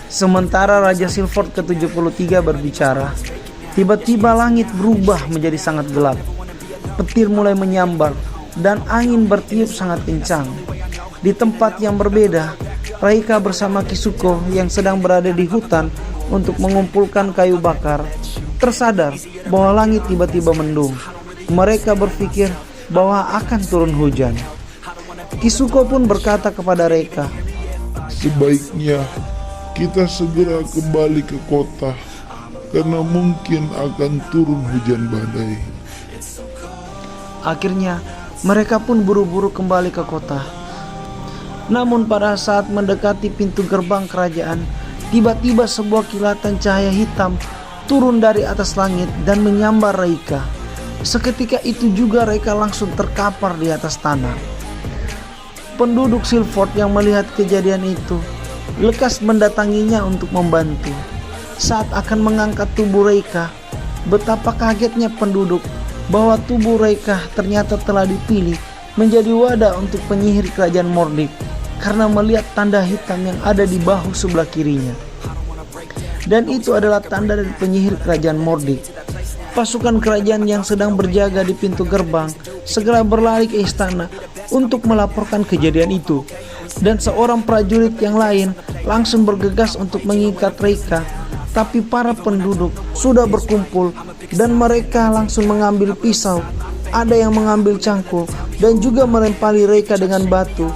Sementara Raja Silford ke-73 berbicara, tiba-tiba langit berubah menjadi sangat gelap. Petir mulai menyambar dan angin bertiup sangat kencang. Di tempat yang berbeda, Reika bersama Kisuko yang sedang berada di hutan untuk mengumpulkan kayu bakar tersadar bahwa langit tiba-tiba mendung. Mereka berpikir bahwa akan turun hujan. Kisuko pun berkata kepada Reika, "Sebaiknya kita segera kembali ke kota karena mungkin akan turun hujan badai." Akhirnya mereka pun buru-buru kembali ke kota. Namun pada saat mendekati pintu gerbang kerajaan, tiba-tiba sebuah kilatan cahaya hitam turun dari atas langit dan menyambar Reika. Seketika itu juga Reika langsung terkapar di atas tanah. Penduduk Silford yang melihat kejadian itu lekas mendatanginya untuk membantu. Saat akan mengangkat tubuh Reika, betapa kagetnya penduduk bahwa tubuh Reika ternyata telah dipilih menjadi wadah untuk penyihir kerajaan Mordik karena melihat tanda hitam yang ada di bahu sebelah kirinya. Dan itu adalah tanda dari penyihir kerajaan Mordik. Pasukan kerajaan yang sedang berjaga di pintu gerbang segera berlari ke istana untuk melaporkan kejadian itu. Dan seorang prajurit yang lain langsung bergegas untuk mengikat Reika. Tapi para penduduk sudah berkumpul dan mereka langsung mengambil pisau, ada yang mengambil cangkul dan juga melempari Reika dengan batu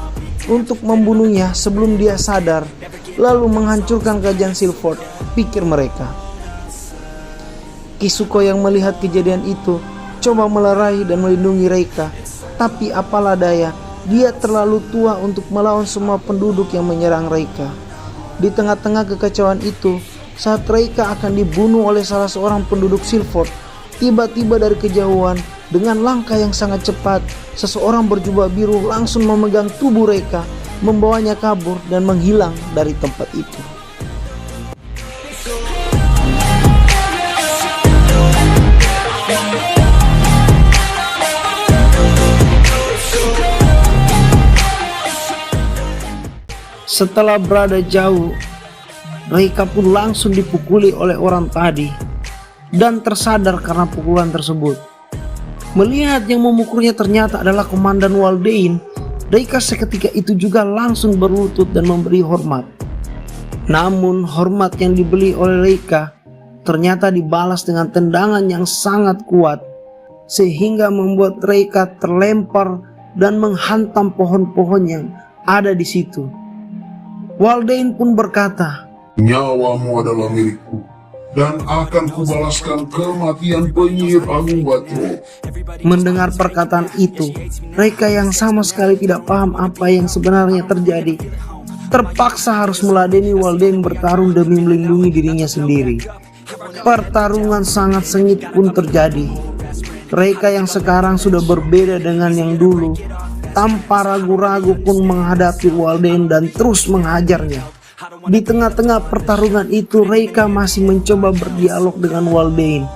untuk membunuhnya sebelum dia sadar, lalu menghancurkan kerajaan Silford, pikir mereka. Kisuko yang melihat kejadian itu coba melerai dan melindungi Reika, tapi apalah daya, dia terlalu tua untuk melawan semua penduduk yang menyerang Reika. Di tengah-tengah kekacauan itu, saat Reika akan dibunuh oleh salah seorang penduduk Silford, tiba-tiba dari kejauhan dengan langkah yang sangat cepat, seseorang berjubah biru langsung memegang tubuh Reika, membawanya kabur dan menghilang dari tempat itu. Setelah berada jauh, Reika pun langsung dipukuli oleh orang tadi dan tersadar karena pukulan tersebut. Melihat yang memukulnya ternyata adalah Komandan Waldein, Reika seketika itu juga langsung berlutut dan memberi hormat. Namun hormat yang diberi oleh Reika ternyata dibalas dengan tendangan yang sangat kuat, sehingga membuat Reika terlempar dan menghantam pohon-pohon yang ada di situ. Waldein pun berkata, "Nyawamu adalah milikku dan akan kubalaskan kematian penyihir Agung Batu." Mendengar perkataan itu, Reika yang sama sekali tidak paham apa yang sebenarnya terjadi, terpaksa harus meladeni Waldein bertarung demi melindungi dirinya sendiri. Pertarungan sangat sengit pun terjadi. Reika yang sekarang sudah berbeda dengan yang dulu, tanpa ragu-ragu pun menghadapi Waldein dan terus menghajarnya. Di tengah-tengah pertarungan itu, Reika masih mencoba berdialog dengan Waldein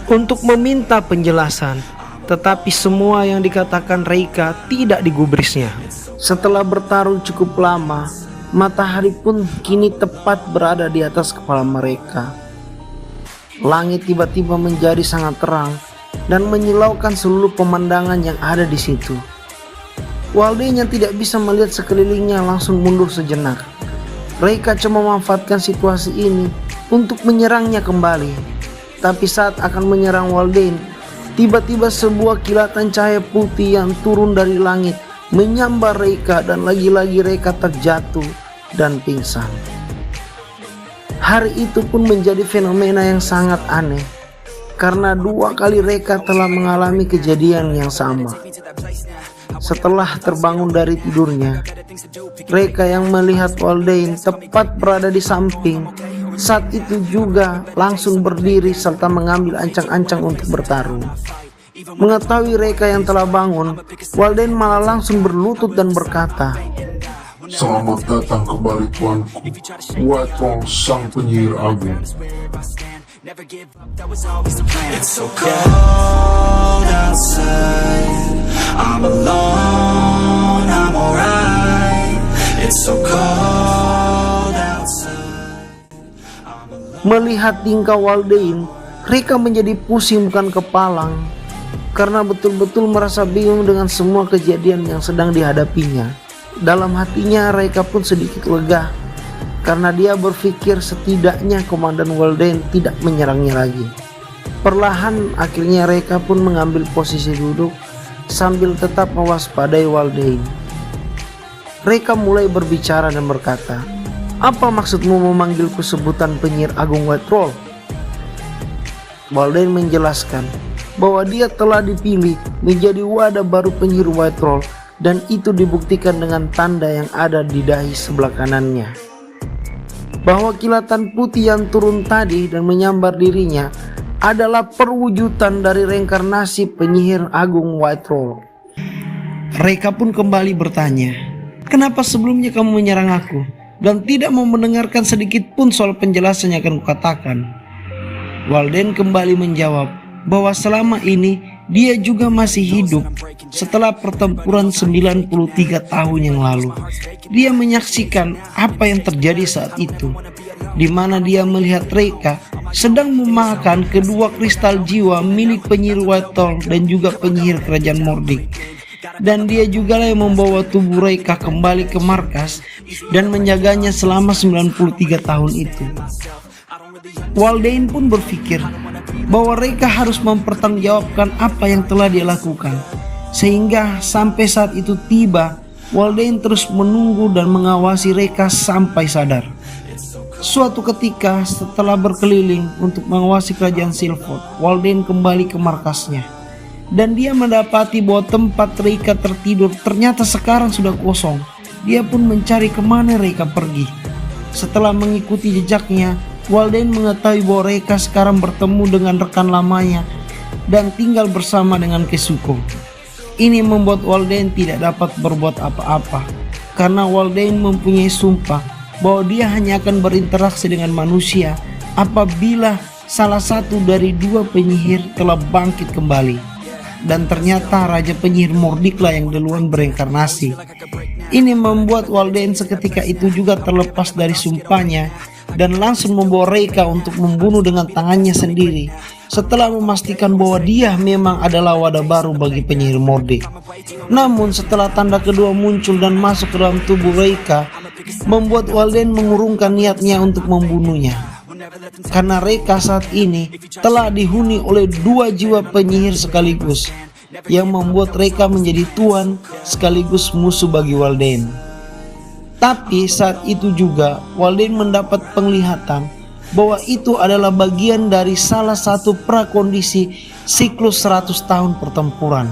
untuk meminta penjelasan, tetapi semua yang dikatakan Reika tidak digubrisnya. Setelah bertarung cukup lama, matahari pun kini tepat berada di atas kepala mereka. Langit tiba-tiba menjadi sangat terang dan menyilaukan seluruh pemandangan yang ada di situ. Waldein yang tidak bisa melihat sekelilingnya langsung mundur sejenak. Reika coba memanfaatkan situasi ini untuk menyerangnya kembali. Tapi saat akan menyerang Waldein, tiba-tiba sebuah kilatan cahaya putih yang turun dari langit menyambar Reika dan lagi-lagi Reika terjatuh dan pingsan. Hari itu pun menjadi fenomena yang sangat aneh, karena 2 kali Reika telah mengalami kejadian yang sama. Setelah terbangun dari tidurnya, Reika yang melihat Waldein tepat berada di samping, saat itu juga langsung berdiri serta mengambil ancang-ancang untuk bertarung. Mengetahui Reika yang telah bangun, Waldein malah langsung berlutut dan berkata, "Selamat datang kembali tuanku, Watrong sang penyihir agung." It's so cold outside, I'm alone, I'm alright. It's so cold Melihat tingkah Waldein, Reka menjadi pusing bukan kepalang karena betul-betul merasa bingung dengan semua kejadian yang sedang dihadapinya. Dalam hatinya Reka pun sedikit lega karena dia berpikir setidaknya Komandan Waldein tidak menyerangnya lagi. Perlahan akhirnya Reka pun mengambil posisi duduk sambil tetap mewaspadai Waldein. Reka mulai berbicara dan berkata, "Apa maksudmu memanggilku sebutan penyihir agung White Troll?" Waldein menjelaskan bahwa dia telah dipilih menjadi wadah baru penyihir White Troll dan itu dibuktikan dengan tanda yang ada di dahi sebelah kanannya. Bahwa kilatan putih yang turun tadi dan menyambar dirinya adalah perwujudan dari reinkarnasi penyihir agung White Troll. Reka pun kembali bertanya, "Kenapa sebelumnya kamu menyerang aku dan tidak mau mendengarkan sedikit pun soal penjelasan yang akan kukatakan?" Waldein kembali menjawab bahwa selama ini dia juga masih hidup setelah pertempuran 93 tahun yang lalu. Dia menyaksikan apa yang terjadi saat itu, di mana dia melihat Reka sedang memakan kedua kristal jiwa milik penyihir White Troll dan juga penyihir kerajaan Mordik. Dan dia juga lah yang membawa tubuh Reka kembali ke markas dan menjaganya selama 93 tahun itu. Waldein pun berpikir bahwa Reka harus mempertanggungjawabkan apa yang telah dia lakukan. Sehingga sampai saat itu tiba, Waldein terus menunggu dan mengawasi Reka sampai sadar. Suatu ketika setelah berkeliling untuk mengawasi kerajaan Silford, Waldein kembali ke markasnya. Dan dia mendapati bahwa tempat Reka tertidur ternyata sekarang sudah kosong. Dia pun mencari kemana Reka pergi. Setelah mengikuti jejaknya, Waldein mengetahui bahwa Reka sekarang bertemu dengan rekan lamanya dan tinggal bersama dengan Kesuko. Ini membuat Waldein tidak dapat berbuat apa-apa karena Waldein mempunyai sumpah bahwa dia hanya akan berinteraksi dengan manusia apabila salah satu dari dua penyihir telah bangkit kembali. Dan ternyata Raja Penyihir Mordiklah yang duluan bereinkarnasi. Ini membuat Waldein seketika itu juga terlepas dari sumpahnya dan langsung membawa Reka untuk membunuh dengan tangannya sendiri setelah memastikan bahwa dia memang adalah wadah baru bagi penyihir Mordik. Namun setelah tanda kedua muncul dan masuk ke dalam tubuh Reka, membuat Waldein mengurungkan niatnya untuk membunuhnya. Karena Reka saat ini telah dihuni oleh dua jiwa penyihir sekaligus, yang membuat Reka menjadi tuan sekaligus musuh bagi Waldein. Tapi saat itu juga Waldein mendapat penglihatan bahwa itu adalah bagian dari salah satu prakondisi siklus 100 tahun pertempuran,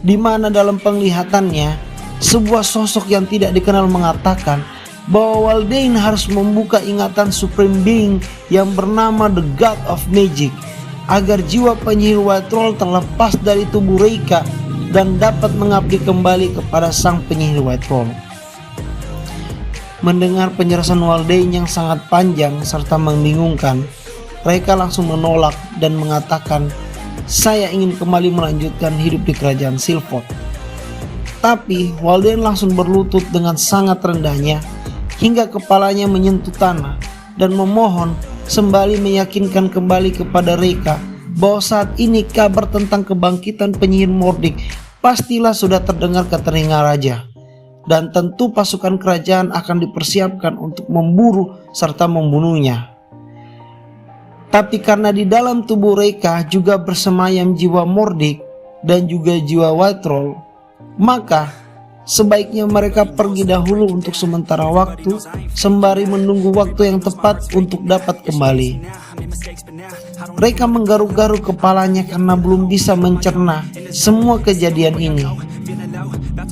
di mana dalam penglihatannya sebuah sosok yang tidak dikenal mengatakan bahwa Waldein harus membuka ingatan Supreme Being yang bernama The God of Magic agar jiwa penyihir White Troll terlepas dari tubuh Reka dan dapat mengabdi kembali kepada sang penyihir White Troll. Mendengar penjelasan Waldein yang sangat panjang serta membingungkan, Reka langsung menolak dan mengatakan, "Saya ingin kembali melanjutkan hidup di kerajaan Silford." Tapi Waldein langsung berlutut dengan sangat rendahnya hingga kepalanya menyentuh tanah dan memohon sembari meyakinkan kembali kepada Reka bahwa saat ini kabar tentang kebangkitan penyihir Mordik pastilah sudah terdengar ke telinga raja, dan tentu pasukan kerajaan akan dipersiapkan untuk memburu serta membunuhnya. Tapi karena di dalam tubuh Reka juga bersemayam jiwa Mordik dan juga jiwa White Troll, maka sebaiknya mereka pergi dahulu untuk sementara waktu sembari menunggu waktu yang tepat untuk dapat kembali. Reka menggaruk-garuk kepalanya karena belum bisa mencerna semua kejadian ini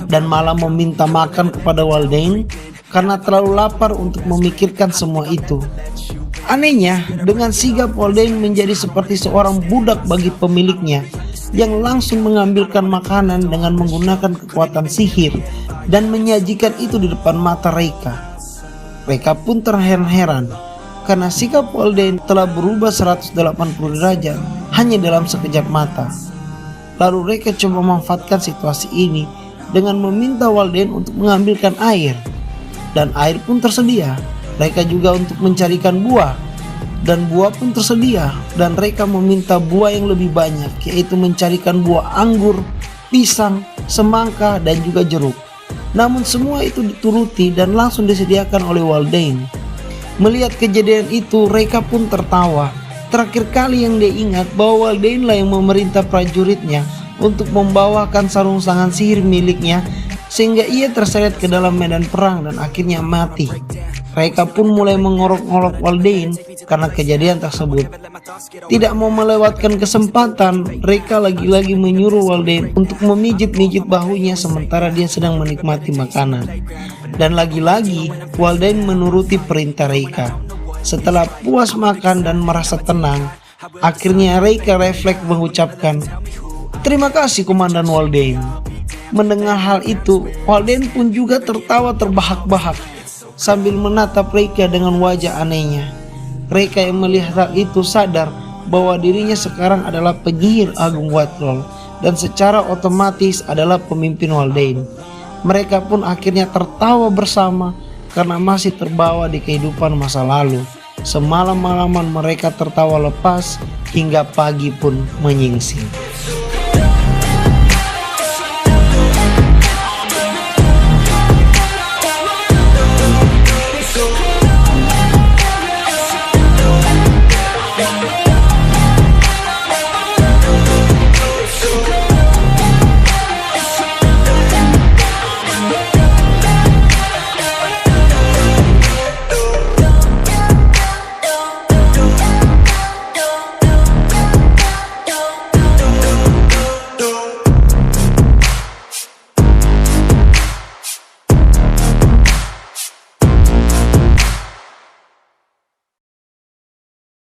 dan malah meminta makan kepada Waldein karena terlalu lapar untuk memikirkan semua itu. Anehnya, dengan sigap Waldein menjadi seperti seorang budak bagi pemiliknya yang langsung mengambilkan makanan dengan menggunakan kekuatan sihir dan menyajikan itu di depan mata Reka. Reka pun terheran-heran karena sikap Waldein telah berubah 180 derajat hanya dalam sekejap mata. Lalu Reka coba memanfaatkan situasi ini dengan meminta Waldein untuk mengambilkan air, dan air pun tersedia. Reka juga untuk mencarikan buah, dan buah pun tersedia, dan mereka meminta buah yang lebih banyak, yaitu mencarikan buah anggur, pisang, semangka, dan juga jeruk. Namun semua itu dituruti dan langsung disediakan oleh Waldain. Melihat kejadian itu, Reka pun tertawa. Terakhir kali yang dia ingat bahwa Waldain lah yang memerintah prajuritnya untuk membawakan sarung tangan sihir miliknya, sehingga ia terseret ke dalam medan perang dan akhirnya mati. Reka pun mulai mengorok-ngorok Waldain karena kejadian tersebut. Tidak mau melewatkan kesempatan, Reka lagi-lagi menyuruh Waldain untuk memijit-mijit bahunya sementara dia sedang menikmati makanan. Dan lagi-lagi Waldain menuruti perintah Reka. Setelah puas makan dan merasa tenang, akhirnya Reka refleks mengucapkan, "Terima kasih Komandan Waldain." Mendengar hal itu, Waldain pun juga tertawa terbahak-bahak sambil menatap Reka dengan wajah anehnya. Reka yang melihat hal itu sadar bahwa dirinya sekarang adalah penyihir agung White Roll dan secara otomatis adalah pemimpin Waldain. Mereka pun akhirnya tertawa bersama karena masih terbawa di kehidupan masa lalu. Semalam-malaman mereka tertawa lepas hingga pagi pun menyingsing.